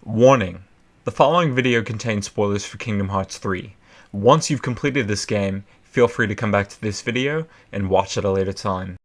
Warning: the following video contains spoilers for Kingdom Hearts 3. Once you've completed this game, feel free to come back to this video and watch at a later time.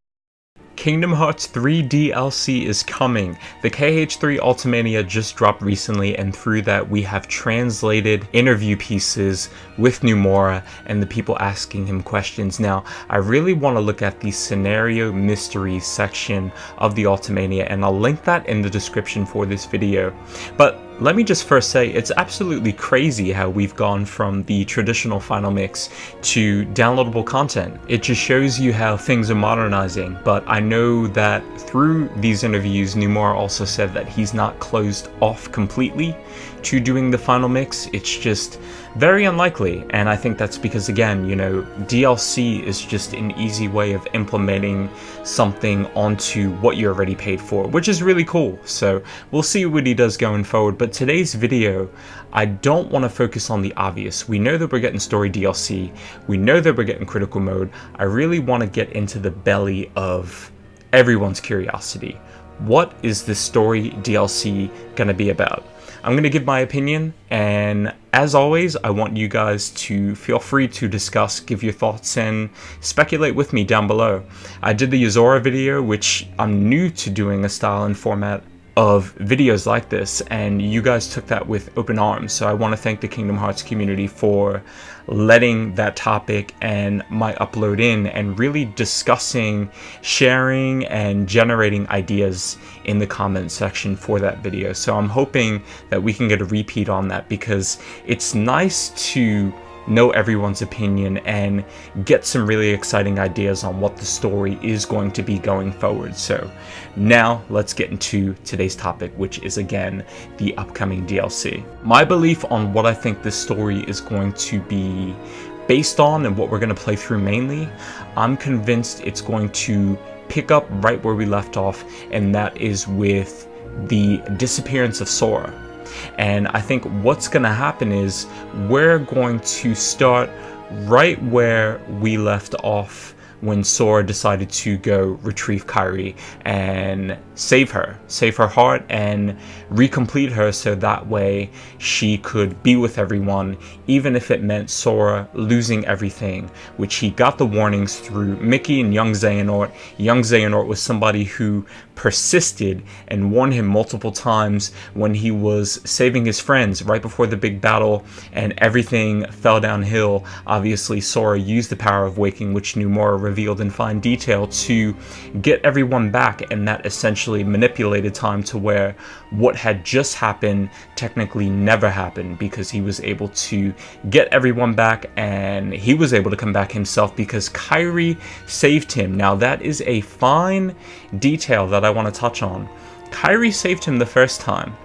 Kingdom Hearts 3 DLC is coming. The KH3 Ultimania just dropped recently, and through that we have translated interview pieces with Nomura and the people asking him questions. Now, I really want to look at the scenario mystery section of the Ultimania, and I'll link that in the description for this video. But let me just first say, it's absolutely crazy how we've gone from the traditional final mix to downloadable content. It just shows you how things are modernizing, but I know that through these interviews, Nomura also said that he's not closed off completely to doing the final mix. It's just very unlikely, and I think that's because, again, you know, DLC is just an easy way of implementing something onto what you already paid for, which is really cool. So we'll see what he does going forward. But today's video, I don't want to focus on the obvious. We know that we're getting story DLC, we know that we're getting critical mode. I really want to get into the belly of everyone's curiosity. What is this story DLC gonna be about? I'm going to give my opinion, and as always, I want you guys to feel free to discuss, give your thoughts, and speculate with me down below. I did the Yozora video, which I'm new to doing a style and format of videos like this, and you guys took that with open arms, so I want to thank the Kingdom Hearts community for letting that topic and my upload in and really discussing, sharing, and generating ideas in the comment section for that video. So I'm hoping that we can get a repeat on that, because it's nice to know everyone's opinion and get some really exciting ideas on what the story is going to be going forward. So now let's get into today's topic, which is again the upcoming DLC. My belief on what I think this story is going to be based on and what we're going to play through mainly, I'm convinced it's going to pick up right where we left off, and that is with the disappearance of Sora. And I think what's going to happen is we're going to start right where we left off when Sora decided to go retrieve Kairi and save her heart and recomplete her, so that way she could be with everyone, even if it meant Sora losing everything, which he got the warnings through Mickey and young Xehanort. Young Xehanort was somebody who persisted and warned him multiple times when he was saving his friends right before the big battle and everything fell downhill. Obviously, Sora used the power of waking, which Nomura revealed in fine detail, to get everyone back, and that essentially manipulated time to where what had just happened technically never happened, because he was able to get everyone back, and he was able to come back himself because Kairi saved him. Now that is a fine detail that I want to touch on. Kairi saved him the first time,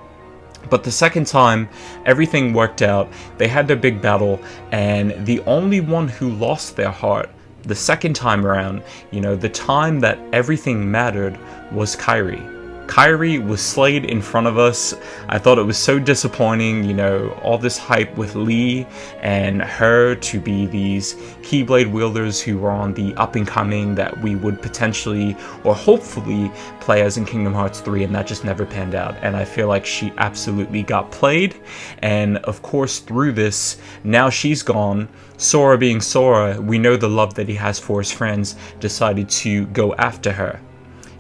but the second time everything worked out. They had their big battle, and the only one who lost their heart the second time around, you know, the time that everything mattered, was Kairi. Kairi was slayed in front of us. I thought it was so disappointing, you know, all this hype with Lee and her to be these Keyblade wielders who were on the up and coming that we would potentially or hopefully play as in Kingdom Hearts 3, and that just never panned out. And I feel like she absolutely got played, and of course through this, now she's gone. Sora being Sora, we know the love that he has for his friends, decided to go after her.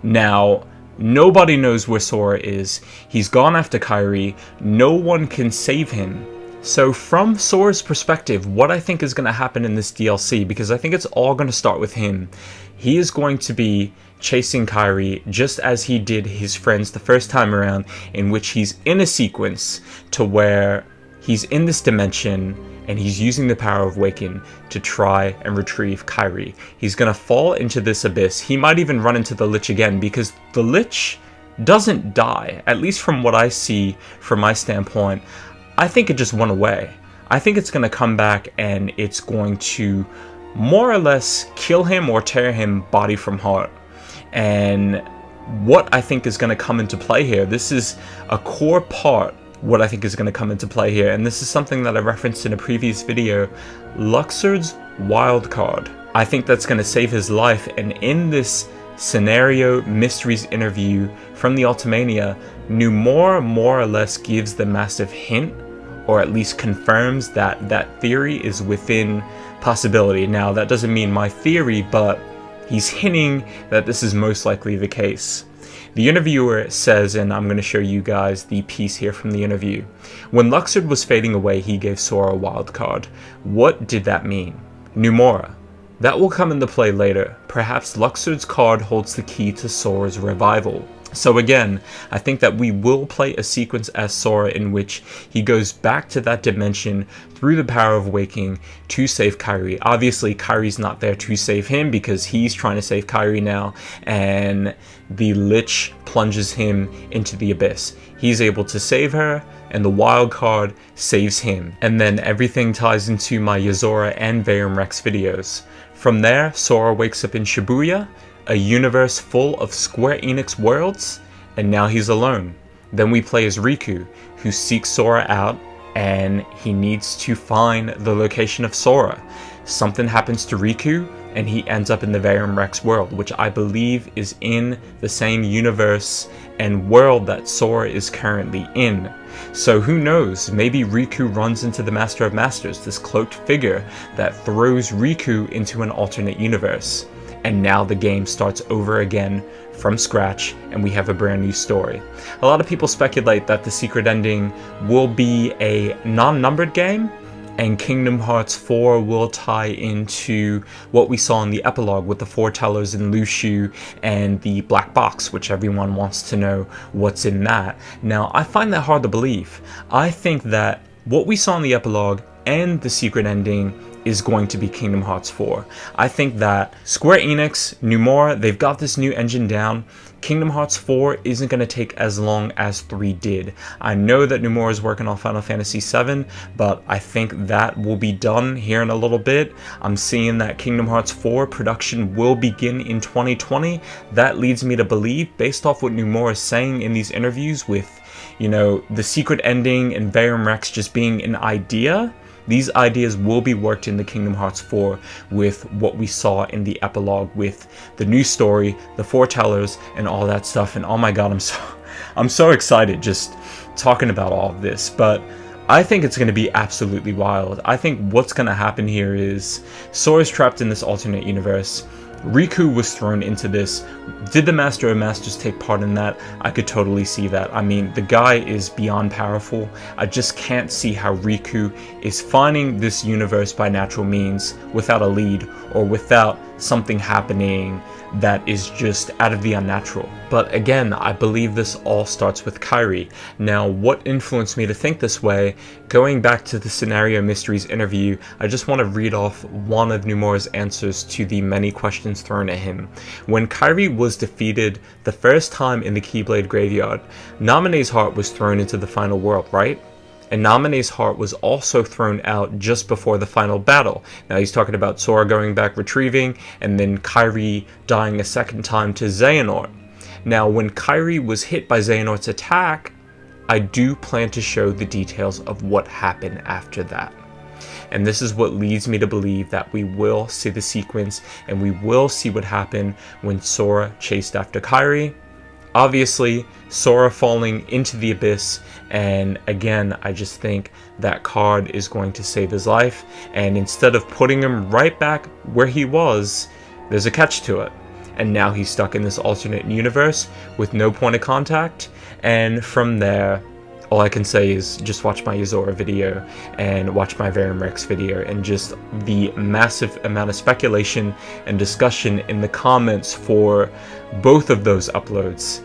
Now, nobody knows where Sora is. He's gone after Kairi. No one can save him. So from Sora's perspective, what I think is going to happen in this DLC, because I think it's all going to start with him, he is going to be chasing Kairi just as he did his friends the first time around, in which he's in a sequence to where he's in this dimension and he's using the power of Waken to try and retrieve Kairi. He's gonna fall into this abyss. He might even run into the Lich again, because the Lich doesn't die, at least from what I see from my standpoint. I think it just went away. I think it's gonna come back and it's going to more or less kill him or tear him body from heart. And what I think is gonna come into play here, this is a core part what I think is going to come into play here, and this is something that I referenced in a previous video, Luxord's wild card. I think that's going to save his life, and in this Scenario Mysteries interview from the Ultimania, Numora more or less gives the massive hint, or at least confirms that that theory is within possibility. Now, that doesn't mean my theory, but he's hinting that this is most likely the case. The interviewer says, and I'm going to show you guys the piece here from the interview, when Luxord was fading away, he gave Sora a wild card. What did that mean? Numora. That will come into play later. Perhaps Luxord's card holds the key to Sora's revival. So again, I think that we will play a sequence as Sora in which he goes back to that dimension through the power of waking to save Kairi. Obviously, Kairi's not there to save him because he's trying to save Kairi now, and the Lich plunges him into the abyss. He's able to save her, and the wild card saves him. And then everything ties into my Yozora and Vayram Rex videos. From there, Sora wakes up in Shibuya, a universe full of Square Enix worlds, and now he's alone. Then we play as Riku, who seeks Sora out, and he needs to find the location of Sora. Something happens to Riku, and he ends up in the Vayram Rex world, which I believe is in the same universe and world that Sora is currently in. So who knows, maybe Riku runs into the Master of Masters, this cloaked figure that throws Riku into an alternate universe. And now the game starts over again from scratch, and we have a brand new story. A lot of people speculate that the secret ending will be a non-numbered game, and Kingdom Hearts 4 will tie into what we saw in the epilogue with the foretellers in Lushu and the black box, which everyone wants to know what's in that. Now, I find that hard to believe. I think that what we saw in the epilogue and the secret ending is going to be Kingdom Hearts 4. I think that Square Enix, Numora, they've got this new engine down. Kingdom Hearts 4 isn't going to take as long as 3 did. I know that Numora is working on Final Fantasy 7, but I think that will be done here in a little bit. I'm seeing that Kingdom Hearts 4 production will begin in 2020. That leads me to believe, based off what Numora is saying in these interviews with, you know, the secret ending and Vayram Rex just being an idea, these ideas will be worked in the Kingdom Hearts 4 with what we saw in the epilogue with the new story, the foretellers, and all that stuff. And oh my god, I'm so excited just talking about all of this. But I think it's going to be absolutely wild. I think what's going to happen here is Sora's trapped in this alternate universe. Riku was thrown into this. Did the Master of Masters take part in that? I could totally see that. I mean, the guy is beyond powerful. I just can't see how Riku is finding this universe by natural means without a lead or without something happening that is just out of the unnatural. But again, I believe this all starts with Kairi. Now, what influenced me to think this way? Going back to the Scenario Mysteries interview, I just want to read off one of Numora's answers to the many questions thrown at him. When Kairi was defeated the first time in the Keyblade Graveyard, Naminé's heart was thrown into the final world, right? And Naminé's heart was also thrown out just before the final battle. Now he's talking about Sora going back retrieving, and then Kairi dying a second time to Xehanort. Now when Kairi was hit by Xehanort's attack, I do plan to show the details of what happened after that. And this is what leads me to believe that we will see the sequence, and we will see what happened when Sora chased after Kairi. Obviously, Sora falling into the abyss, and again, I just think that card is going to save his life, and instead of putting him right back where he was, there's a catch to it. And now he's stuck in this alternate universe with no point of contact, and from there, all I can say is just watch my Yozora video and watch my Vayram Rex video, and just the massive amount of speculation and discussion in the comments for both of those uploads.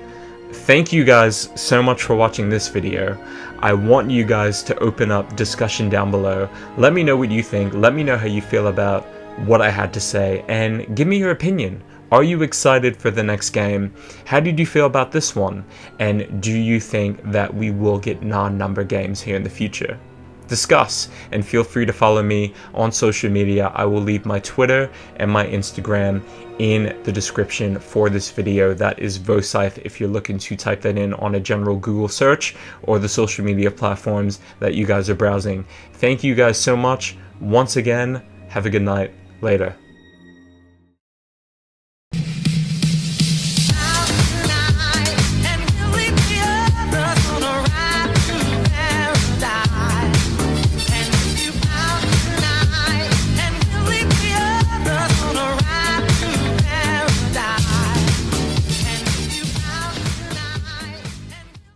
Thank you guys so much for watching this video. I want you guys to open up discussion down below. Let me know what you think. Let me know how you feel about what I had to say, and give me your opinion. Are you excited for the next game? How did you feel about this one? And do you think that we will get non-number games here in the future? Discuss, and feel free to follow me on social media. I will leave my Twitter and my Instagram in the description for this video. That is Voscythe if you're looking to type that in on a general Google search, or the social media platforms that you guys are browsing. Thank you guys so much. Once again, have a good night. Later.